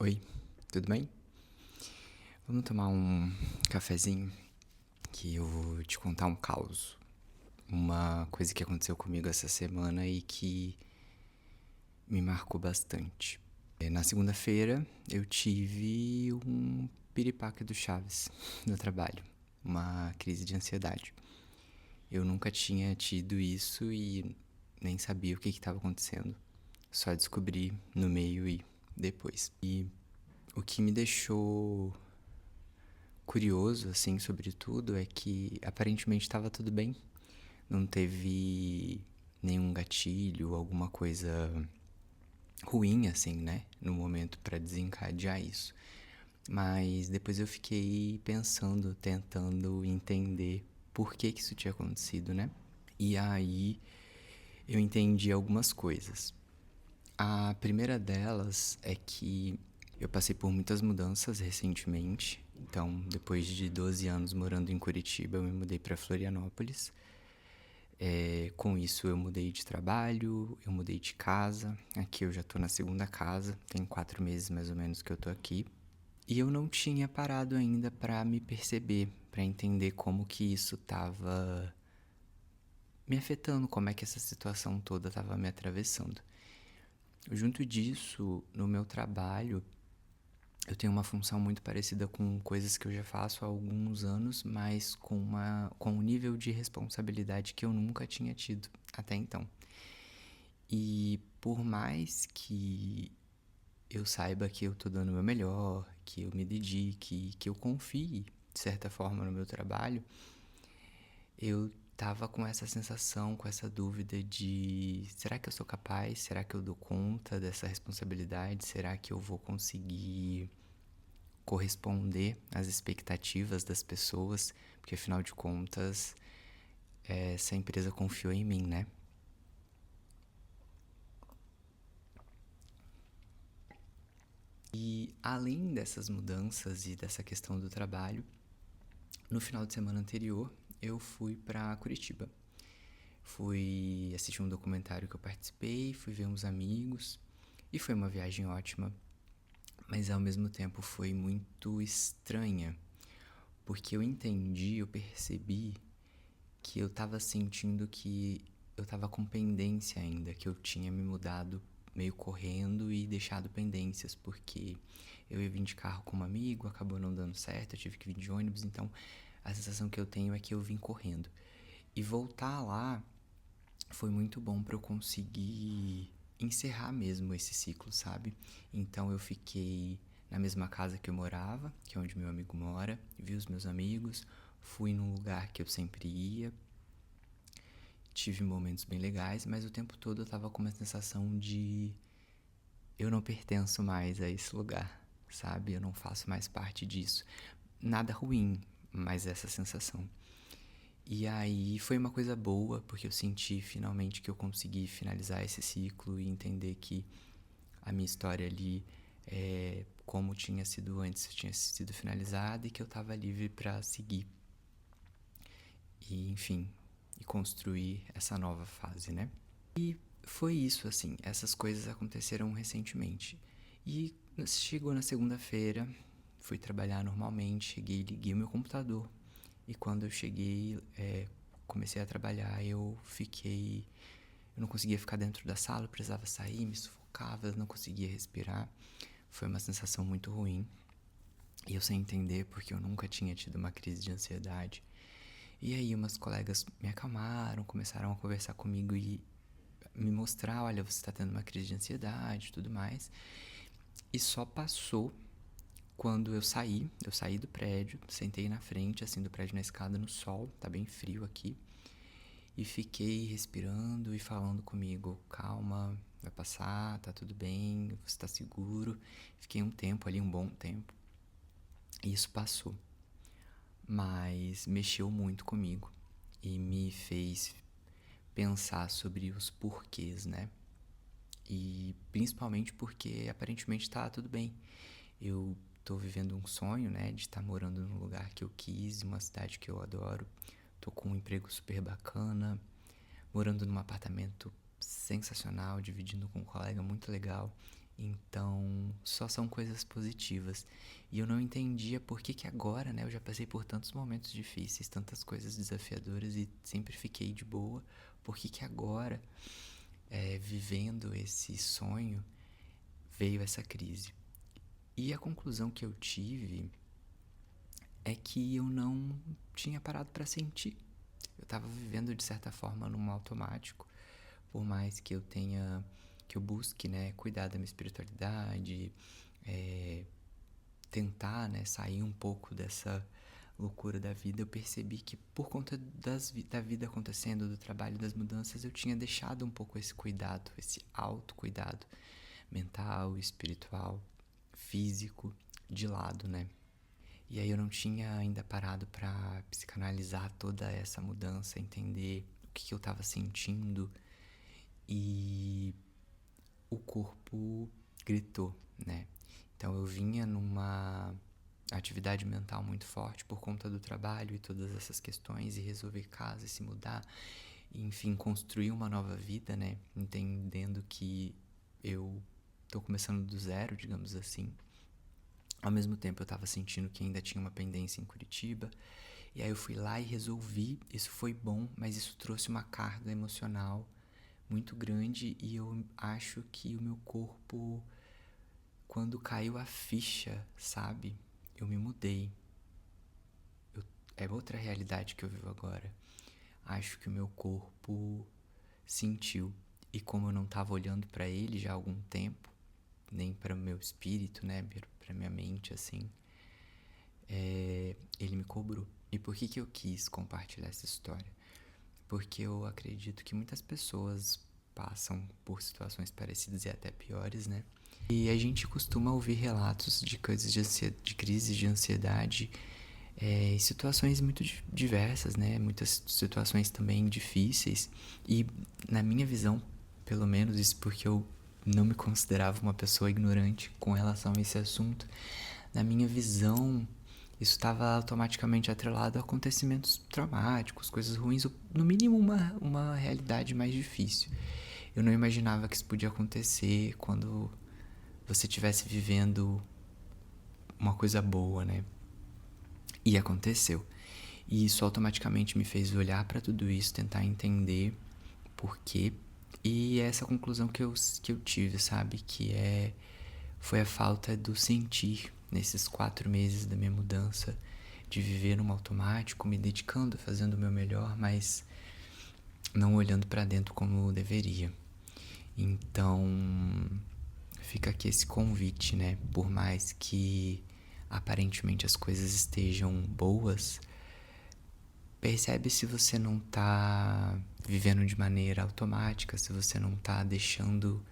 Oi, tudo bem? Vamos tomar um cafezinho que eu vou te contar um caos. Uma coisa que aconteceu comigo essa semana e que me marcou bastante. Na segunda-feira eu tive um piripaque do Chaves no trabalho, uma crise de ansiedade. Eu nunca tinha tido isso e nem sabia o que estava acontecendo. Só descobri no meio e depois. E o que me deixou curioso, assim, sobre tudo é que aparentemente estava tudo bem. Não teve nenhum gatilho, alguma coisa ruim, assim, né? No momento para desencadear isso. Mas depois eu fiquei pensando, tentando entender por que isso tinha acontecido, né? E aí eu entendi algumas coisas. A primeira delas é que eu passei por muitas mudanças recentemente. Então, depois de 12 anos morando em Curitiba, eu me mudei para Florianópolis. Com isso, eu mudei de trabalho, eu mudei de casa. Aqui eu já tô na segunda casa, tem 4 meses mais ou menos que eu tô aqui. E eu não tinha parado ainda para me perceber, para entender como que isso tava me afetando, como é que essa situação toda tava me atravessando. Junto disso, no meu trabalho, eu tenho uma função muito parecida com coisas que eu já faço há alguns anos, mas com um nível de responsabilidade que eu nunca tinha tido até então. E por mais que eu saiba que eu tô dando o meu melhor, que eu me dedique, que eu confie, de certa forma, no meu trabalho, eu tava com essa sensação, com essa dúvida de: será que eu sou capaz? Será que eu dou conta dessa responsabilidade? Será que eu vou conseguir corresponder às expectativas das pessoas? Porque afinal de contas, essa empresa confiou em mim, né? E além dessas mudanças e dessa questão do trabalho, no final de semana anterior eu fui para Curitiba. Fui assistir um documentário que eu participei, fui ver uns amigos e foi uma viagem ótima, mas ao mesmo tempo foi muito estranha, porque eu percebi que eu tava sentindo que eu tava com pendência ainda, que eu tinha me mudado meio correndo e deixado pendências, porque eu ia vir de carro com um amigo, acabou não dando certo, eu tive que vir de ônibus, então a sensação que eu tenho é que eu vim correndo. E voltar lá foi muito bom pra eu conseguir encerrar mesmo esse ciclo, sabe? Então eu fiquei na mesma casa que eu morava, que é onde meu amigo mora, vi os meus amigos, fui num lugar que eu sempre ia, tive momentos bem legais, mas o tempo todo eu tava com uma sensação de eu não pertenço mais a esse lugar, sabe? Eu não faço mais parte disso. Nada ruim, mas essa sensação. E aí foi uma coisa boa, porque eu senti finalmente que eu consegui finalizar esse ciclo e entender que a minha história ali, como tinha sido antes, tinha sido finalizada e que eu tava livre pra seguir. E, enfim, e construir essa nova fase, né? E foi isso, assim, essas coisas aconteceram recentemente. E chegou na segunda-feira, fui trabalhar normalmente, cheguei, liguei o meu computador. E quando eu cheguei, comecei a trabalhar, eu não conseguia ficar dentro da sala, eu precisava sair, me sufocava, eu não conseguia respirar. Foi uma sensação muito ruim. E eu sem entender porque eu nunca tinha tido uma crise de ansiedade. E aí umas colegas me acalmaram, começaram a conversar comigo e me mostrar: olha, você tá tendo uma crise de ansiedade e tudo mais. E só passou quando eu saí do prédio, sentei na frente, assim, do prédio na escada, no sol, tá bem frio aqui, e fiquei respirando e falando comigo: calma, vai passar, tá tudo bem, você tá seguro. Fiquei um tempo ali, um bom tempo, e isso passou. Mas mexeu muito comigo e me fez pensar sobre os porquês, né? E principalmente porque aparentemente tá tudo bem. Eu tô vivendo um sonho, né, de estar morando num lugar que eu quis, uma cidade que eu adoro. Tô com um emprego super bacana, morando num apartamento sensacional, dividindo com um colega muito legal. Então, só são coisas positivas. E eu não entendia por que que agora, né? Eu já passei por tantos momentos difíceis, tantas coisas desafiadoras e sempre fiquei de boa. Por que que agora, vivendo esse sonho, veio essa crise? E a conclusão que eu tive é que eu não tinha parado para sentir. Eu estava vivendo de certa forma num automático, por mais que eu busque, né, cuidar da minha espiritualidade, tentar, né, sair um pouco dessa loucura da vida, eu percebi que por conta da vida acontecendo, do trabalho, das mudanças, eu tinha deixado um pouco esse cuidado, esse autocuidado mental, espiritual, físico de lado, né? E aí eu não tinha ainda parado para psicanalizar toda essa mudança, entender o que eu estava sentindo, e o corpo gritou, né? Então eu vinha numa atividade mental muito forte por conta do trabalho e todas essas questões, e resolver casa e se mudar, e, enfim, construir uma nova vida, né? Entendendo que eu tô começando do zero, digamos assim. Ao mesmo tempo eu tava sentindo que ainda tinha uma pendência em Curitiba, e aí eu fui lá e resolvi. Isso foi bom, mas isso trouxe uma carga emocional muito grande, e eu acho que o meu corpo, quando caiu a ficha, sabe? Eu me mudei. É outra realidade que eu vivo agora. Acho que o meu corpo sentiu. E como eu não estava olhando para ele já há algum tempo, nem para o meu espírito, né, para minha mente, assim, ele me cobrou. E por que que eu quis compartilhar essa história? Porque eu acredito que muitas pessoas passam por situações parecidas e até piores, né? E a gente costuma ouvir relatos de coisas de crises de ansiedade, em situações muito diversas, né? Muitas situações também difíceis. E na minha visão, pelo menos, isso porque eu não me considerava uma pessoa ignorante com relação a esse assunto, na minha visão, isso estava automaticamente atrelado a acontecimentos traumáticos, coisas ruins, ou no mínimo uma realidade mais difícil. Eu não imaginava que isso podia acontecer quando você estivesse vivendo uma coisa boa, né? E aconteceu. E isso automaticamente me fez olhar para tudo isso, tentar entender por quê. E é essa conclusão que eu tive, sabe? Foi a falta do sentir nesses 4 meses da minha mudança, de viver no automático, me dedicando, fazendo o meu melhor, mas não olhando para dentro como deveria. Então, fica aqui esse convite, né? Por mais que aparentemente as coisas estejam boas, percebe se você não tá vivendo de maneira automática, se você não tá deixando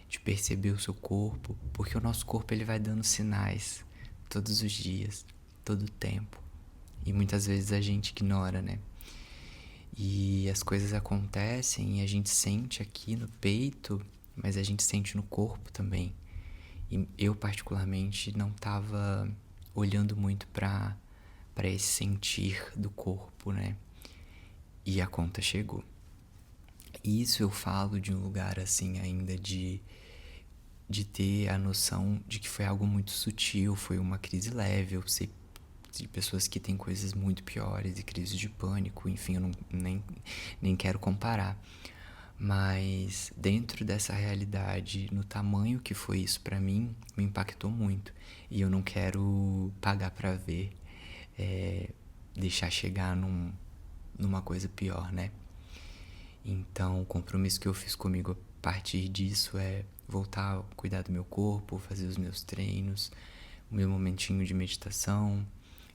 de perceber o seu corpo, porque o nosso corpo ele vai dando sinais todos os dias, todo o tempo. E muitas vezes a gente ignora, né? E as coisas acontecem e a gente sente aqui no peito, mas a gente sente no corpo também. E eu particularmente não estava olhando muito para esse sentir do corpo, né? E a conta chegou. E isso eu falo de um lugar assim ainda de ter a noção de que foi algo muito sutil, foi uma crise leve. Eu sei de pessoas que têm coisas muito piores, de crises de pânico, enfim, eu nem quero comparar. Mas dentro dessa realidade, no tamanho que foi isso pra mim, me impactou muito. E eu não quero pagar pra ver, deixar chegar numa coisa pior, né? Então, o compromisso que eu fiz comigo a partir disso é voltar a cuidar do meu corpo, fazer os meus treinos, o meu momentinho de meditação.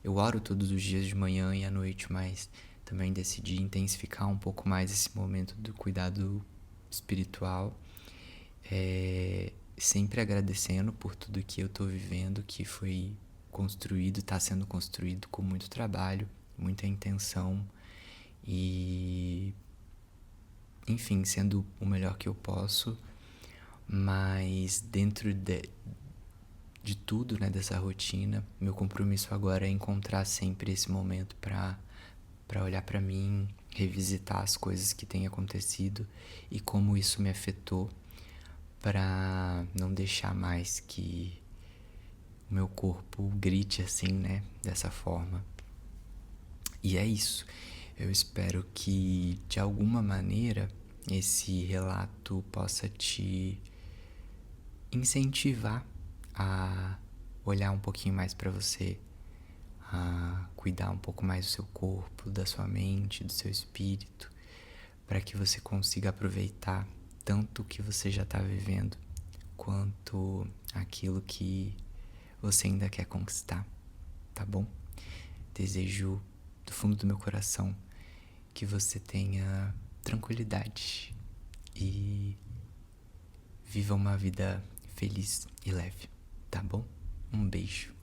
Eu oro todos os dias de manhã e à noite, mas também decidi intensificar um pouco mais esse momento do cuidado espiritual. Sempre agradecendo por tudo que eu tô vivendo, que foi construído, tá sendo construído com muito trabalho, muita intenção e, enfim, sendo o melhor que eu posso, mas dentro de tudo, né, dessa rotina, meu compromisso agora é encontrar sempre esse momento para olhar para mim, revisitar as coisas que têm acontecido e como isso me afetou, pra não deixar mais que o meu corpo grite assim, né, dessa forma. E é isso. Eu espero que, de alguma maneira, esse relato possa te incentivar a olhar um pouquinho mais para você, a cuidar um pouco mais do seu corpo, da sua mente, do seu espírito, para que você consiga aproveitar tanto o que você já está vivendo, quanto aquilo que você ainda quer conquistar, tá bom? Desejo do fundo do meu coração que você tenha tranquilidade e viva uma vida feliz e leve, tá bom? Um beijo.